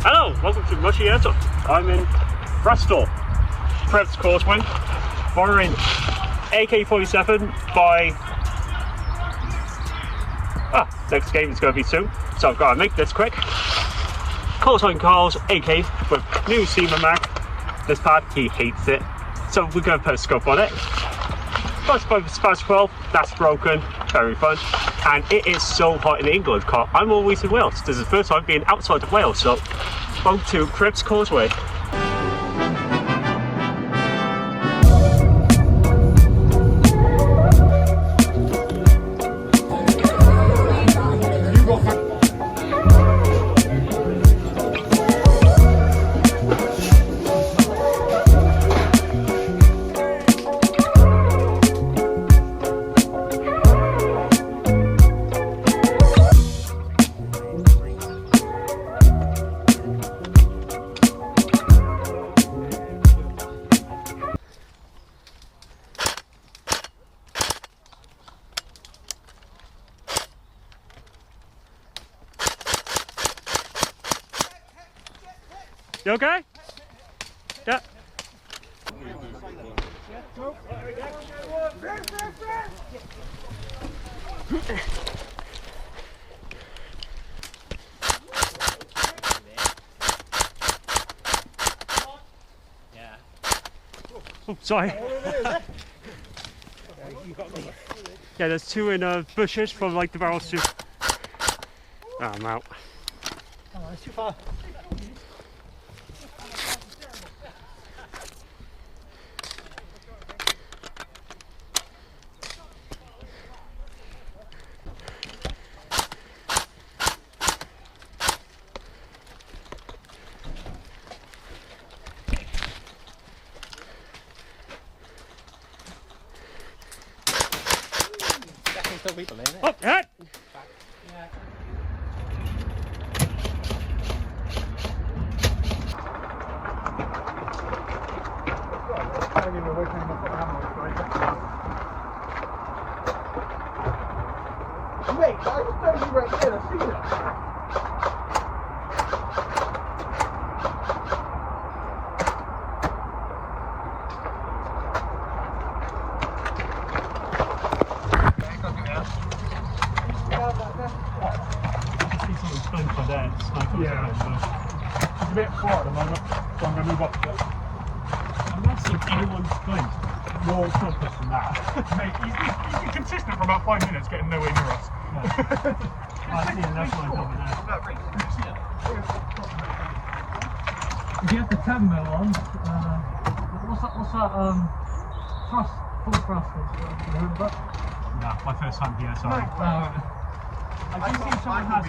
Hello, welcome to Mushy Airsoft. I'm in Bristol, Causeway, firing AK-47 by... next game is going to be soon, so I've got to make this quick. Callsign Karls AK with new Seaman Mag. This pad, he hates it, so we're going to put a scope on it. First by Spice 12, that's broken, very fun. And it is so hot in England, I'm always in Wales. This is the first time being outside of Wales, so on to Causeway. You okay? Yeah. Oh, sorry. Yeah, there's two in bushes from like the barrels too. Oh, I'm out. Oh, it's too far. Still people in it. Oh, yeah. Yeah. Wait, I just told you right there, I see that. Yeah, It's a bit far at the moment, so I'm going to move up to it. I'm not seeing anyone's glint more focused than that. Mate, he's been consistent for about 5 minutes, getting nowhere near us. I see, that's why I'm coming out. If you have the 10 mil on, what's that thrust, full thrust, remember? No, my first time here, sorry. I do see someone has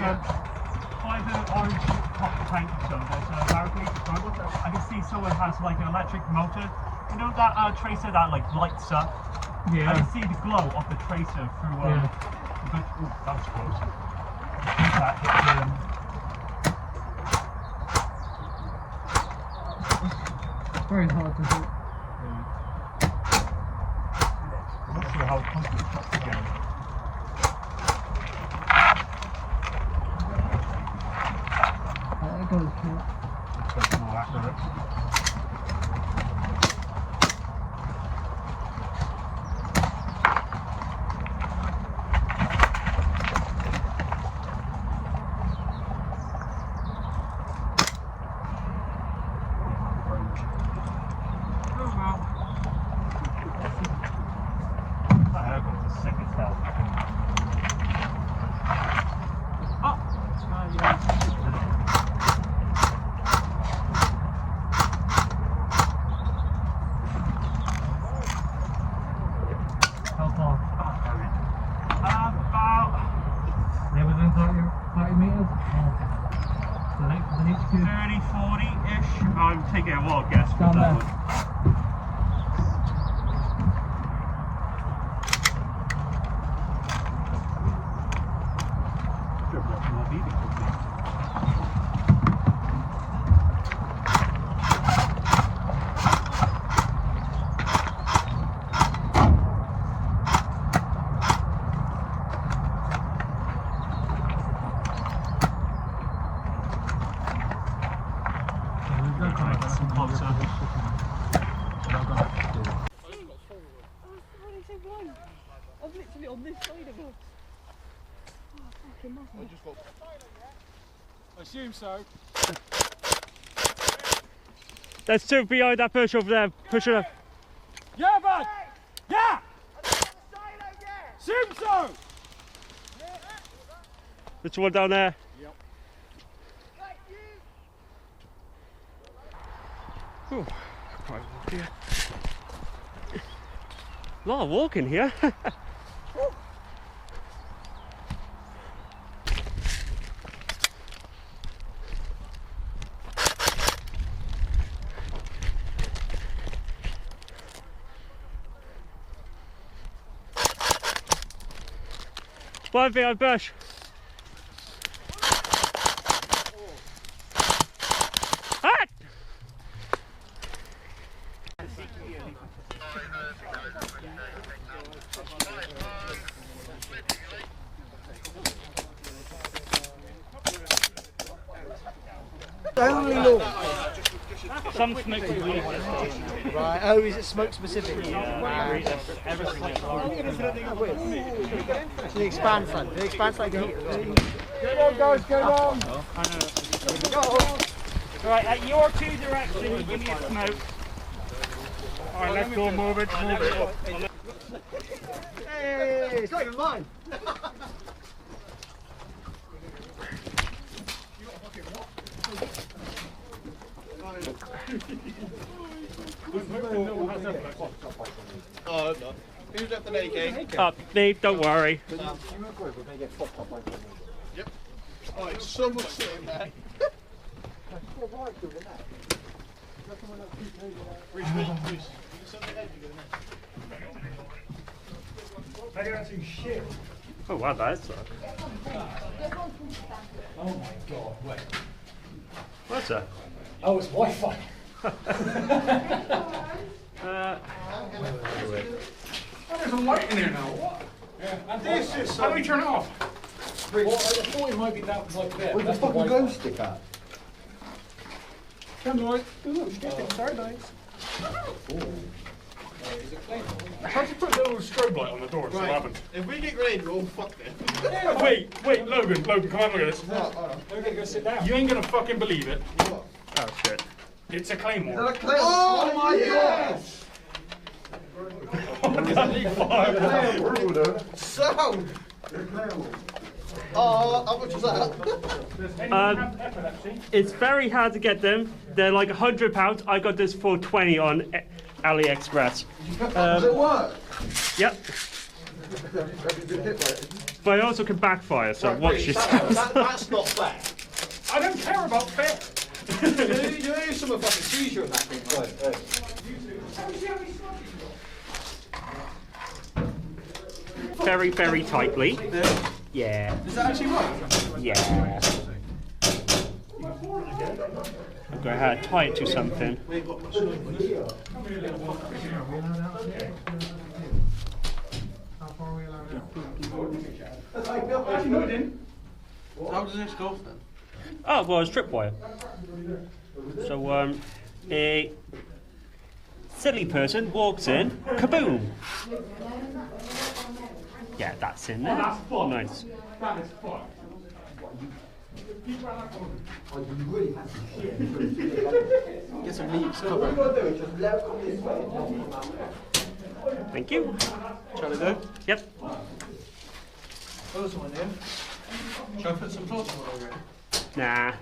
either orange top tank, so there's a barricade. I can see someone has like an electric motor. You know that tracer that like lights up? Yeah. I can see the glow of the tracer through but, ooh, that was close. That hit Very hard to hit. I'm not sure how it comes to the top again. It goes for It's more accurate. the next two. 30, 40-ish. I'm taking a wild guess with Down that there. one. Some closer. I'm literally on this side of her. Oh, fucking nothing. I assume so. There's two behind that bush over there. Push it up. Yeah, bud! Yeah! Assume so! There's one down there. Yep. Ooh, quite walk here. A lot of walking here. One behind bush. Ah! Only law. Some smoke is really Right, oh, is it smoke specific? It's the expand front. The expand front can heat it. Go on, guys, go on! Right, at your two directions, you give me a smoke. Alright, let's go, move it. Hey, it's not even mine! Oh, no. Who's left an AK? Up, Steve, don't worry. Yep. Oh, it's so much sitting there. Oh wow, that is suck. Oh my god, wait. What's that? Oh, it's Wi-Fi. There's a light in there now, what? Yeah, and This is how do we turn it off? Well, I thought it might be that like there. where's the That's fucking Wi-Fi. glow stick at? Come on. Ooh, skipping, sorry, guys. How do you put a little strobe light on the door? So what happened? If we get grenade, we're all fucked then. Wait, Logan, come on, look at this. Okay, go sit down. You ain't gonna fucking believe it. Oh shit. It's a claymore. Oh my god! Sound! Oh, how much was that? It's very hard to get them. They're like £100. I got this for 20 on AliExpress. Does it work? Yep. But it also can backfire, so watch yourself. That's not fair. I don't care about fair. You know some fucking seizure in that thing, right? Very, very tightly. Yeah. Does that actually work? Yeah. I'm going to tie it to something. How does this go then? Oh, well, it's tripwire. So, a silly person walks in, kaboom! Yeah, that's in there. That's fun. Nice. That is fun. Get some leaves cover. Thank you. Shall I go? Yep. Close one in. Shall I put some cloth on over it? Nah.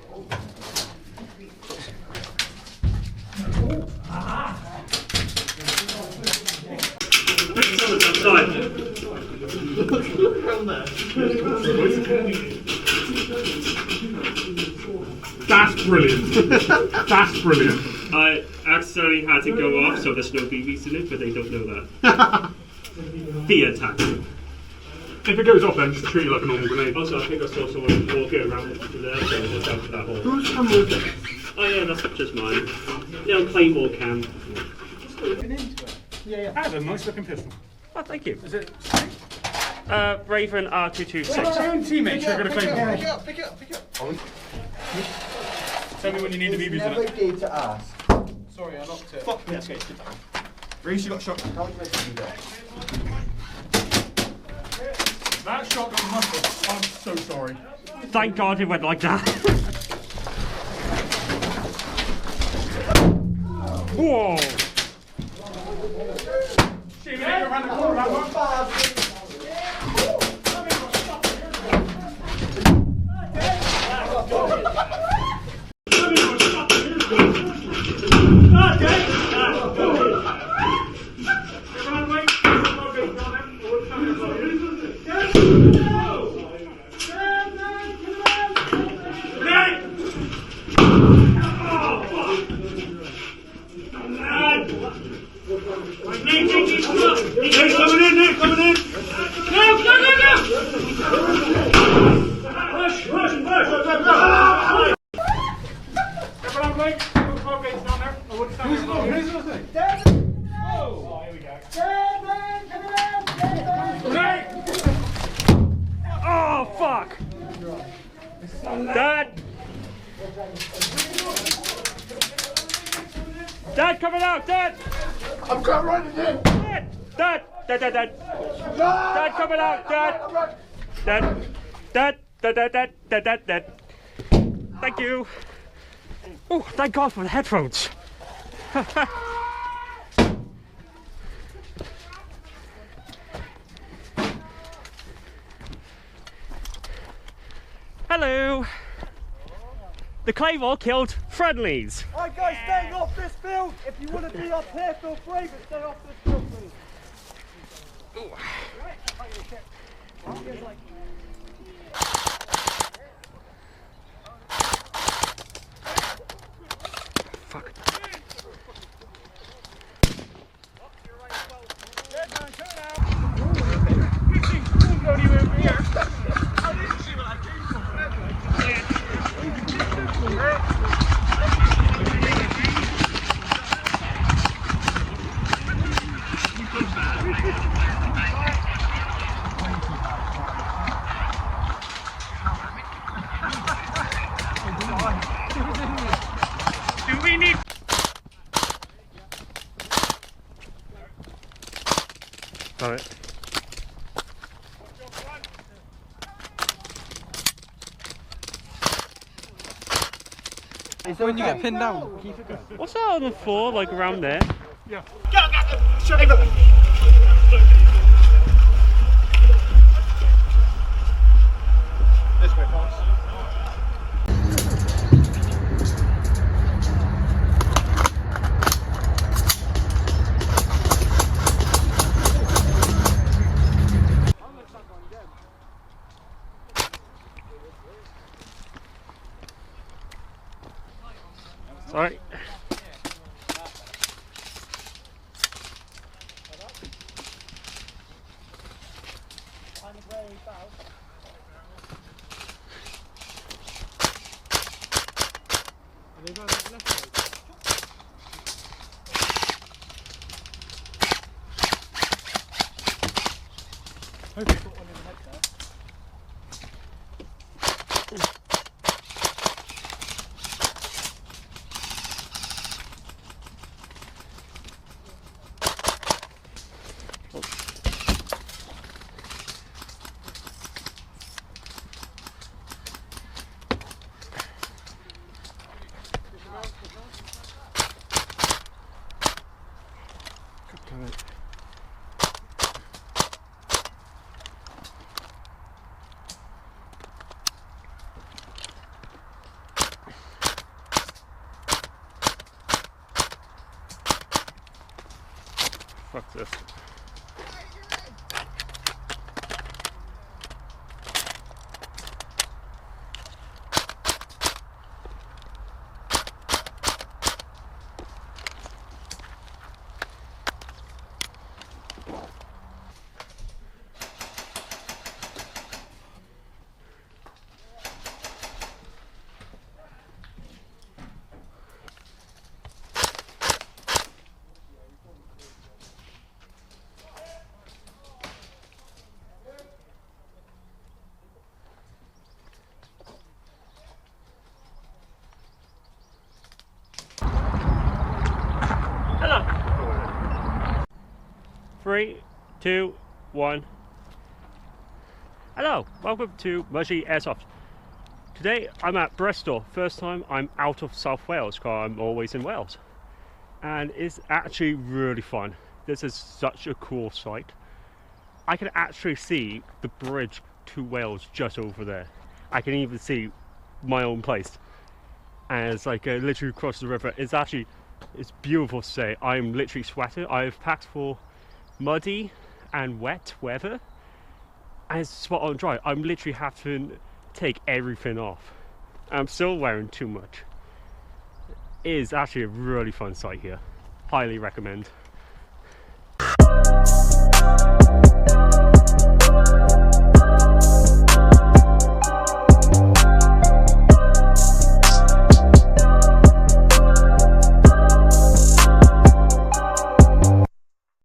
That's brilliant. That's brilliant. I accidentally had to go off, so there's no BBs in it, but they don't know that. Fear tactic. If it goes off, then just treat it like a normal grenade. Also, I think I saw someone walking around to there, so I just out to that hole. Who's come with it? Oh yeah, that's just mine. Little Claymore cam. That's a nice looking pistol. Oh, thank you. Is it? Raven R226. My own teammates are going to claim Pick it. it up, pick it up, pick it up. Tell me when you need the BBs in Never it. did to ask. Sorry, I knocked it. Fuck me, that's good. Sit down. Reece, you got shot. How did I do that? That shotgun muscle. I'm so sorry. Thank God it went like that. Whoa! See, we need to run the corner that one. Oh fuck! Dad! Dad, coming out! Dad! I'm coming right in. Dad! Dad! Dad! Dad! Dad! Dad, coming out! Dad! Dad! Dad! Dad! Dad! Dad! Dad! Dad! Dad! Thank you. Oh, thank God for the headphones. Hello. The claymore killed friendlies. Alright guys, staying off this field. If you want to be up here, feel free, but stay off this field, please. Fuck. Do we need? All right. When you get pinned down. What's that on the floor, like around there? Yeah. Shut it up. This way, boss. Sorry. Fuck this. 3, 2, 1. Hello, welcome to Mushy Airsoft. Today I'm at Bristol. First time I'm out of South Wales because I'm always in Wales. And it's actually really fun. This is such a cool site. I can actually see the bridge to Wales just over there. I can even see my own place. And it's like literally across the river. It's beautiful to say. I'm literally sweating. I've packed for muddy and wet weather. And it's spot on dry. I'm literally having to take everything off. I'm still wearing too much. It is actually a really fun site here. Highly recommend.